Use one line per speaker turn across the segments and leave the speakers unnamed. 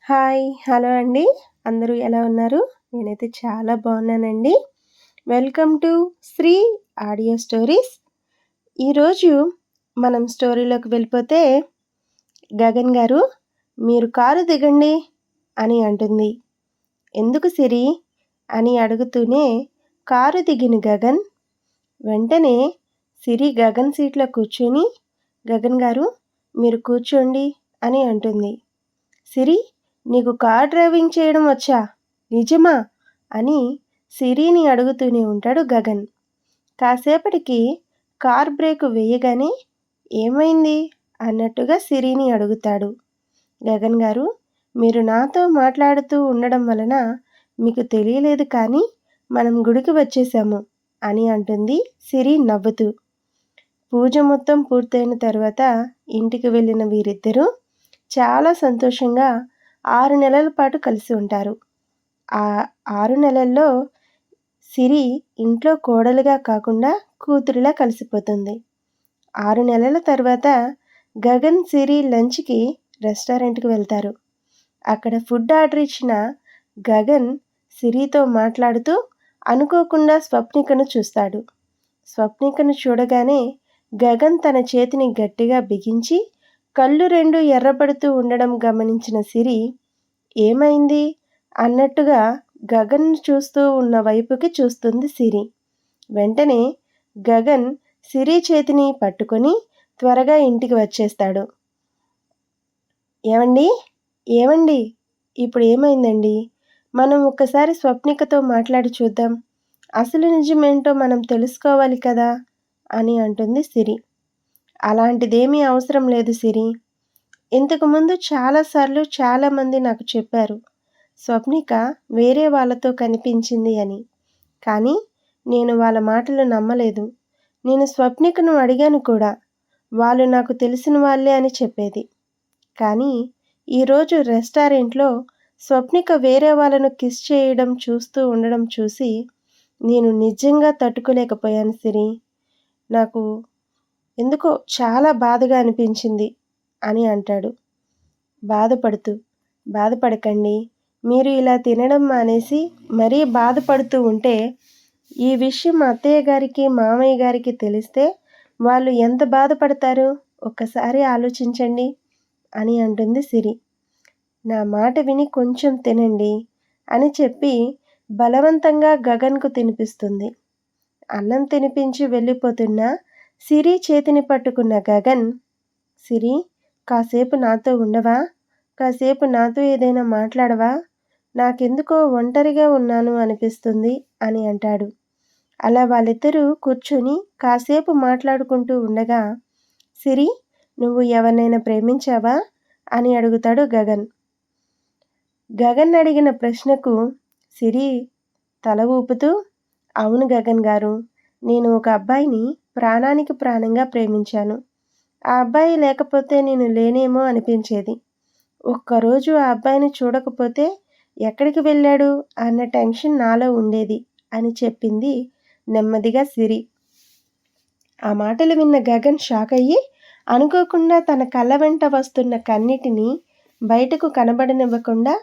Hello అండి. అందరూ ఎలా ఉన్నారు? నేనైతే చాలా బాగున్నానండి. Welcome to Sri audio stories. ఈరోజు మనం స్టోరీలోకి వెళ్ళిపోతే, గగన్ గారు మీరు కారు దిగండి అని అంటుంది. ఎందుకు సిరి అని అడుగుతూనే కారు దిగిన గగన్ వెంటనే సిరి గగన్ సీట్లో కూర్చుని, గగన్ గారు మీరు కూర్చోండి అని అంటుంది. సిరి నీకు కార్ డ్రైవింగ్ చేయడం వచ్చా? నిజమా? అని సిరిని అడుగుతూనే ఉంటాడు గగన్. కాసేపటికి కార్ బ్రేకు వేయగానే ఏమైంది అన్నట్టుగా సిరిని అడుగుతాడు. గగన్ గారు మీరు నాతో మాట్లాడుతూ ఉండడం వలన మీకు తెలియలేదు కానీ మనం గుడికి వచ్చేసాము అని అంటుంది సిరి నవ్వుతూ. పూజ మొత్తం పూర్తయిన తర్వాత ఇంటికి వెళ్ళిన వీరిద్దరూ చాలా సంతోషంగా 6 నెలల పాటు కలిసి ఉంటారు. ఆ 6 నెలల్లో సిరి ఇంట్లో కోడలుగా కాకుండా కూతురిలా కలిసిపోతుంది. 6 నెలల తర్వాత గగన్, సిరి లంచ్కి రెస్టారెంట్కి వెళ్తారు. అక్కడ ఫుడ్ ఆర్డర్ ఇచ్చిన గగన్ సిరితో మాట్లాడుతూ అనుకోకుండా స్వప్నికను చూస్తాడు. స్వప్నికను చూడగానే గగన్ తన చేతిని గట్టిగా బిగించి కళ్ళు 2 ఎర్రబడుతూ ఉండడం గమనించిన సిరి ఏమైంది అన్నట్టుగా గగన్ చూస్తూ ఉన్న వైపుకి చూస్తుంది సిరి. వెంటనే గగన్ సిరి చేతిని పట్టుకొని త్వరగా ఇంటికి వచ్చేస్తాడు. ఏమండి ఏమండి ఇప్పుడు ఏమైందండి? మనం ఒక్కసారి స్వప్నికతో మాట్లాడి చూద్దాం. అసలు నిజమేంటో మనం తెలుసుకోవాలి కదా అని అంటుంది సిరి. అలాంటిదేమీ అవసరం లేదు సిరి. ఇంతకుముందు చాలాసార్లు చాలామంది నాకు చెప్పారు స్వప్నిక వేరే వాళ్ళతో కనిపించింది అని. కానీ నేను వాళ్ళ మాటలు నమ్మలేదు. నేను స్వప్నికను అడిగాను కూడా. వాళ్ళు నాకు తెలిసిన వాళ్ళే అని చెప్పేది. కానీ ఈరోజు రెస్టారెంట్లో స్వప్నిక వేరే వాళ్ళను కిస్ చేయడం చూస్తూ ఉండడం చూసి నేను నిజంగా తట్టుకోలేకపోయాను సిరి. నాకు ఎందుకో చాలా బాధగా అనిపించింది అని అంటాడు బాధపడకండి. మీరు ఇలా తినడం మానేసి మరీ బాధపడుతూ ఉంటే ఈ విషయం అత్తయ్య గారికి, మామయ్య గారికి తెలిస్తే వాళ్ళు ఎంత బాధపడతారు ఒక్కసారి ఆలోచించండి అని అంటుంది సిరి. నా మాట విని కొంచెం తినండి అని చెప్పి బలవంతంగా గగన్కు తినిపిస్తుంది. అన్నం తినిపించి వెళ్ళిపోతున్న సిరి చేతిని పట్టుకున్న గగన్, సిరి కాసేపు నాతో ఉండవా? కాసేపు నాతో ఏదైనా మాట్లాడవా? నాకెందుకో ఒంటరిగా ఉన్నాను అనిపిస్తుంది అని అంటాడు. అలా వాళ్ళిద్దరూ కూర్చొని కాసేపు మాట్లాడుకుంటూ ఉండగా, సిరి నువ్వు ఎవరినైనా ప్రేమించావా అని అడుగుతాడు గగన్. గగన్ అడిగిన ప్రశ్నకు సిరి తల ఊపుతూ, అవును గగన్ గారు, నేను ఒక అబ్బాయిని ప్రాణానికి ప్రాణంగా ప్రేమించాను. ఆ అబ్బాయి లేకపోతే నేను లేనేమో అనిపించేది. ఒక్కరోజు ఆ అబ్బాయిని చూడకపోతే ఎక్కడికి వెళ్ళాడు అన్న టెన్షన్ నాలో ఉండేది అని చెప్పింది నెమ్మదిగా సిరి. ఆ మాటలు విన్న గగన్ షాక్ అయ్యి అనుకోకుండా తన కళ్ళ వెంట వస్తున్న కన్నీటిని బయటకు కనబడనివ్వకుండా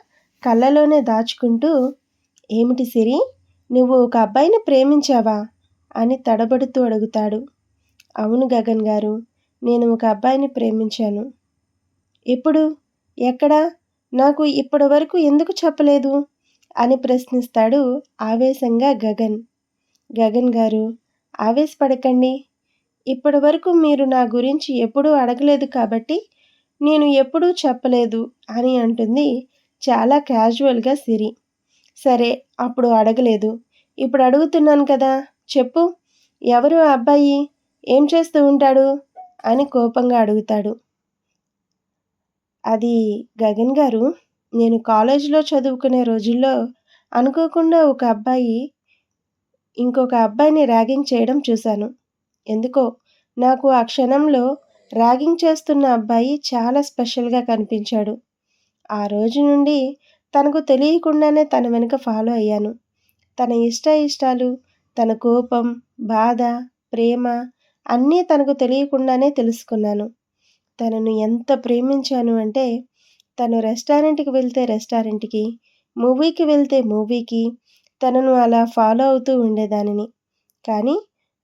కళ్ళలోనే దాచుకుంటూ, ఏమిటి సిరి, నువ్వు ఒక అబ్బాయిని ప్రేమించావా అని తడబడుతూ అడుగుతాడు. అవును గగన్ గారు, నేను ఒక అబ్బాయిని ప్రేమించాను. ఎప్పుడు? ఎక్కడ? నాకు ఇప్పటి వరకు ఎందుకు చెప్పలేదు అని ప్రశ్నిస్తాడు ఆవేశంగా గగన్. గగన్ గారు ఆవేశపడకండి. ఇప్పటి వరకు మీరు నా గురించి ఎప్పుడూ అడగలేదు కాబట్టి నేను ఎప్పుడూ చెప్పలేదు అని అంటుంది చాలా క్యాజువల్గా సిరి. సరే, అప్పుడు అడగలేదు, ఇప్పుడు అడుగుతున్నాను కదా, చెప్పు, ఎవరు ఆ అబ్బాయి, ఏం చేస్తూ ఉంటాడు అని కోపంగా అడుగుతాడు. అది గగన్ గారు, నేను కాలేజీలో చదువుకునే రోజుల్లో అనుకోకుండా ఒక అబ్బాయి ఇంకొక అబ్బాయిని ర్యాగింగ్ చేయడం చూశాను. ఎందుకో నాకు ఆ క్షణంలో ర్యాగింగ్ చేస్తున్న అబ్బాయి చాలా స్పెషల్గా కనిపించాడు. ఆ రోజు నుండి తనకు తెలియకుండానే తన వెనుక ఫాలో అయ్యాను. తన ఇష్టాలు, తన కోపం, బాధ, ప్రేమ అన్నీ తనకు తెలియకుండానే తెలుసుకున్నాను. తనను ఎంత ప్రేమించాను అంటే తను రెస్టారెంట్‌కి వెళ్తే రెస్టారెంట్‌కి, మూవీకి వెళ్తే మూవీకి తనను అలా ఫాలో అవుతూ ఉండేదానిని. కానీ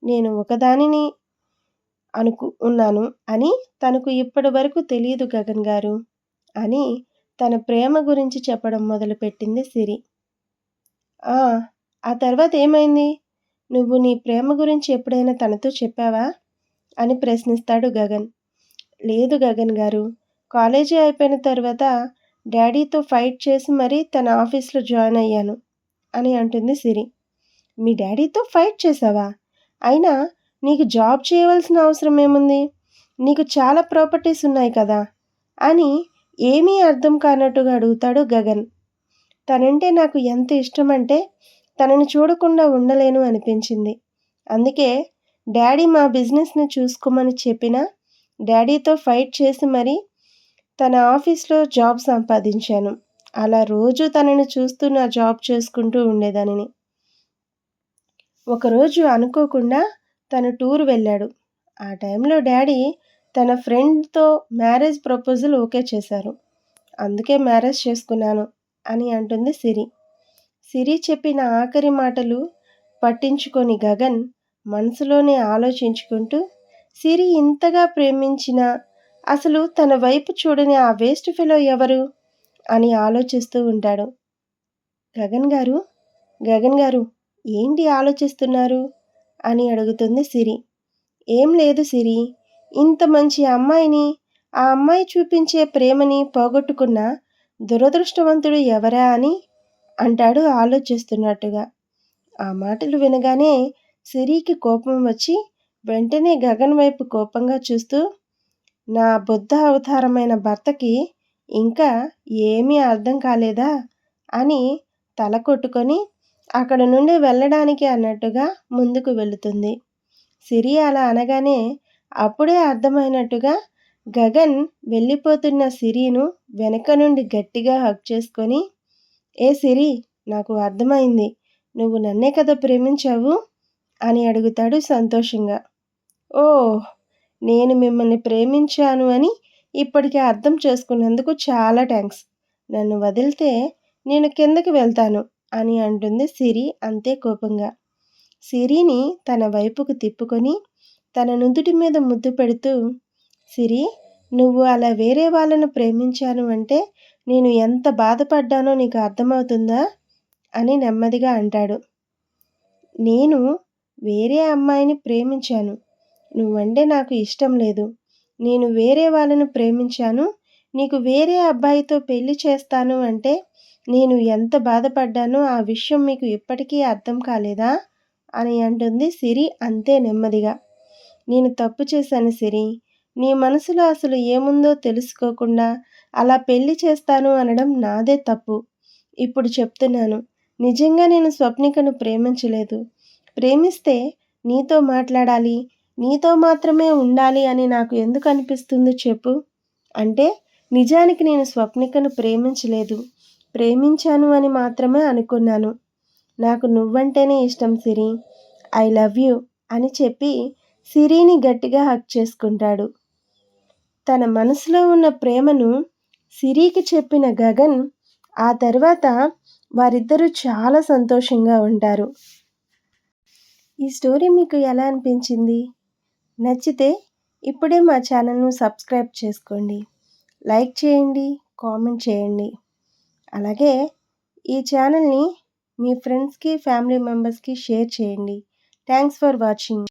నేను ఒకదానిని ఉన్నాను అని తనకు ఇప్పటి వరకు తెలీదు గగన్ గారు అని తన ప్రేమ గురించి చెప్పడం మొదలుపెట్టింది సిరి. ఆ! ఆ తర్వాత ఏమైంది? నువ్వు నీ ప్రేమ గురించి ఎప్పుడైనా తనతో చెప్పావా? అని ప్రశ్నిస్తాడు గగన్. లేదు గగన్ గారు. కాలేజీ అయిపోయిన తర్వాత డ్యాడీతో ఫైట్ చేసి మరీ తన ఆఫీస్‌లో జాయిన్ అయ్యాను అని అంటుంది సిరి. మీ డ్యాడీతో ఫైట్ చేశావా? అయినా నీకు జాబ్ చేయవలసిన అవసరం ఏముంది? నీకు చాలా ప్రాపర్టీస్ ఉన్నాయి కదా! అని ఏమీ అర్థం కానట్టుగా అడుగుతాడు గగన్. తనంటే నాకు ఎంత ఇష్టమంటే తనని చూడకుండా ఉండలేను అనిపించింది. అందుకే డ్యాడీ మా బిజినెస్‌ని చూసుకోమని చెప్పినా డ్యాడీతో ఫైట్ చేసి మరీ తన ఆఫీస్‌లో జాబ్ సంపాదించాను. అలా రోజూ తనని చూస్తూ నా జాబ్ చేసుకుంటూ ఉండేదానిని. ఒకరోజు అనుకోకుండా తను టూర్ వెళ్ళాడు. ఆ టైంలో డ్యాడీ తన ఫ్రెండ్‌తో మ్యారేజ్ ప్రపోజల్ ఓకే చేశారు. అందుకే మ్యారేజ్ చేసుకున్నాను అని అంటుంది సిరి. సిరి చెప్పిన ఆఖరి మాటలు పట్టించుకోని గగన్ మనసులోనే ఆలోచించుకుంటూ సిరి ఇంతగా ప్రేమించినా అసలు తన వైపు చూడని ఆ వేస్ట్ ఫెలో ఎవరు అని ఆలోచిస్తూ ఉంటాడు. గగన్ గారు, గగన్ గారు ఏంటి ఆలోచిస్తున్నారు అని అడుగుతుంది సిరి. ఏం లేదు సిరి, ఇంత మంచి అమ్మాయిని, ఆ అమ్మాయి చూపించే ప్రేమని పోగొట్టుకున్న దురదృష్టవంతుడు ఎవరా అని అంటాడు ఆలోచిస్తున్నట్టుగా. ఆ మాటలు వినగానే సిరికి కోపం వచ్చి వెంటనే గగన్ వైపు కోపంగా చూస్తూ, నా బుద్ధ అవతారమైన భర్తకి ఇంకా ఏమీ అర్థం కాలేదా అని తల కొట్టుకొని అక్కడ నుండి వెళ్ళడానికి అన్నట్టుగా ముందుకు వెళుతుంది. సిరి అలా అనగానే అప్పుడే అర్థమైనట్టుగా గగన్ వెళ్ళిపోతున్న సిరిను వెనక నుండి గట్టిగా హగ్ చేసుకొని, ఏ సిరి, నాకు అర్థమైంది. నువ్వు నన్నే కదా ప్రేమించావు అని అడుగుతాడు సంతోషంగా. ఓహ్! నేను మిమ్మల్ని ప్రేమించాను అని ఇప్పటికి అర్థం చేసుకున్నందుకు చాలా థాంక్స్. నన్ను వదిలితే నేను కిందకి వెళ్తాను అని అంటుంది సిరి అంతే కోపంగా. సిరిని తన వైపుకు తిప్పుకొని తన నుదుటి మీద ముద్దు పెడుతూ, సిరి, నువ్వు అలా వేరే వాళ్ళను ప్రేమించాను అంటే నేను ఎంత బాధపడ్డానో నీకు అర్థమవుతుందా అని నెమ్మదిగా అంటాడు. నేను వేరే అమ్మాయిని ప్రేమించాను. నువ్వంటే నాకు ఇష్టం లేదు. నేను వేరే వాళ్ళను ప్రేమించాను. నీకు వేరే అబ్బాయితో పెళ్లి చేస్తాను అంటే నేను ఎంత బాధపడ్డానో ఆ విషయం మీకు ఇప్పటికీ అర్థం కాలేదా అని అంటుంది సిరి అంతే నెమ్మదిగా. నేను తప్పు చేశాను సిరి. నీ మనసులో అసలు ఏముందో తెలుసుకోకుండా అలా పెళ్లి చేస్తాను అనడం నాదే తప్పు. ఇప్పుడు చెప్తున్నాను. నిజంగా నేను స్వప్నికను ప్రేమించలేదు. ప్రేమిస్తే నీతో మాట్లాడాలి, నీతో మాత్రమే ఉండాలి అని నాకు ఎందుకు అనిపిస్తుంది చెప్పు? అంటే నిజానికి నేను స్వప్నికను ప్రేమించలేదు. ప్రేమించాను అని మాత్రమే అనుకున్నాను. నాకు నువ్వంటేనే ఇష్టం సిరి. ఐ లవ్ యూ అని చెప్పి సిరిని గట్టిగా హగ్ చేసుకుంటాడు. తన మనసులో ఉన్న ప్రేమను సిరికి చెప్పిన గగన్ ఆ తర్వాత వారిద్దరూ చాలా సంతోషంగా ఉంటారు. ఈ స్టోరీ మీకు ఎలా అనిపించింది? నచ్చితే ఇప్పుడే మా ఛానల్‌ను సబ్స్క్రైబ్ చేసుకోండి. లైక్ చేయండి, కామెంట్ చేయండి. అలాగే ఈ ఛానల్‌ని మీ ఫ్రెండ్స్‌కి, ఫ్యామిలీ మెంబర్స్‌కి షేర్ చేయండి. Thanks for watching.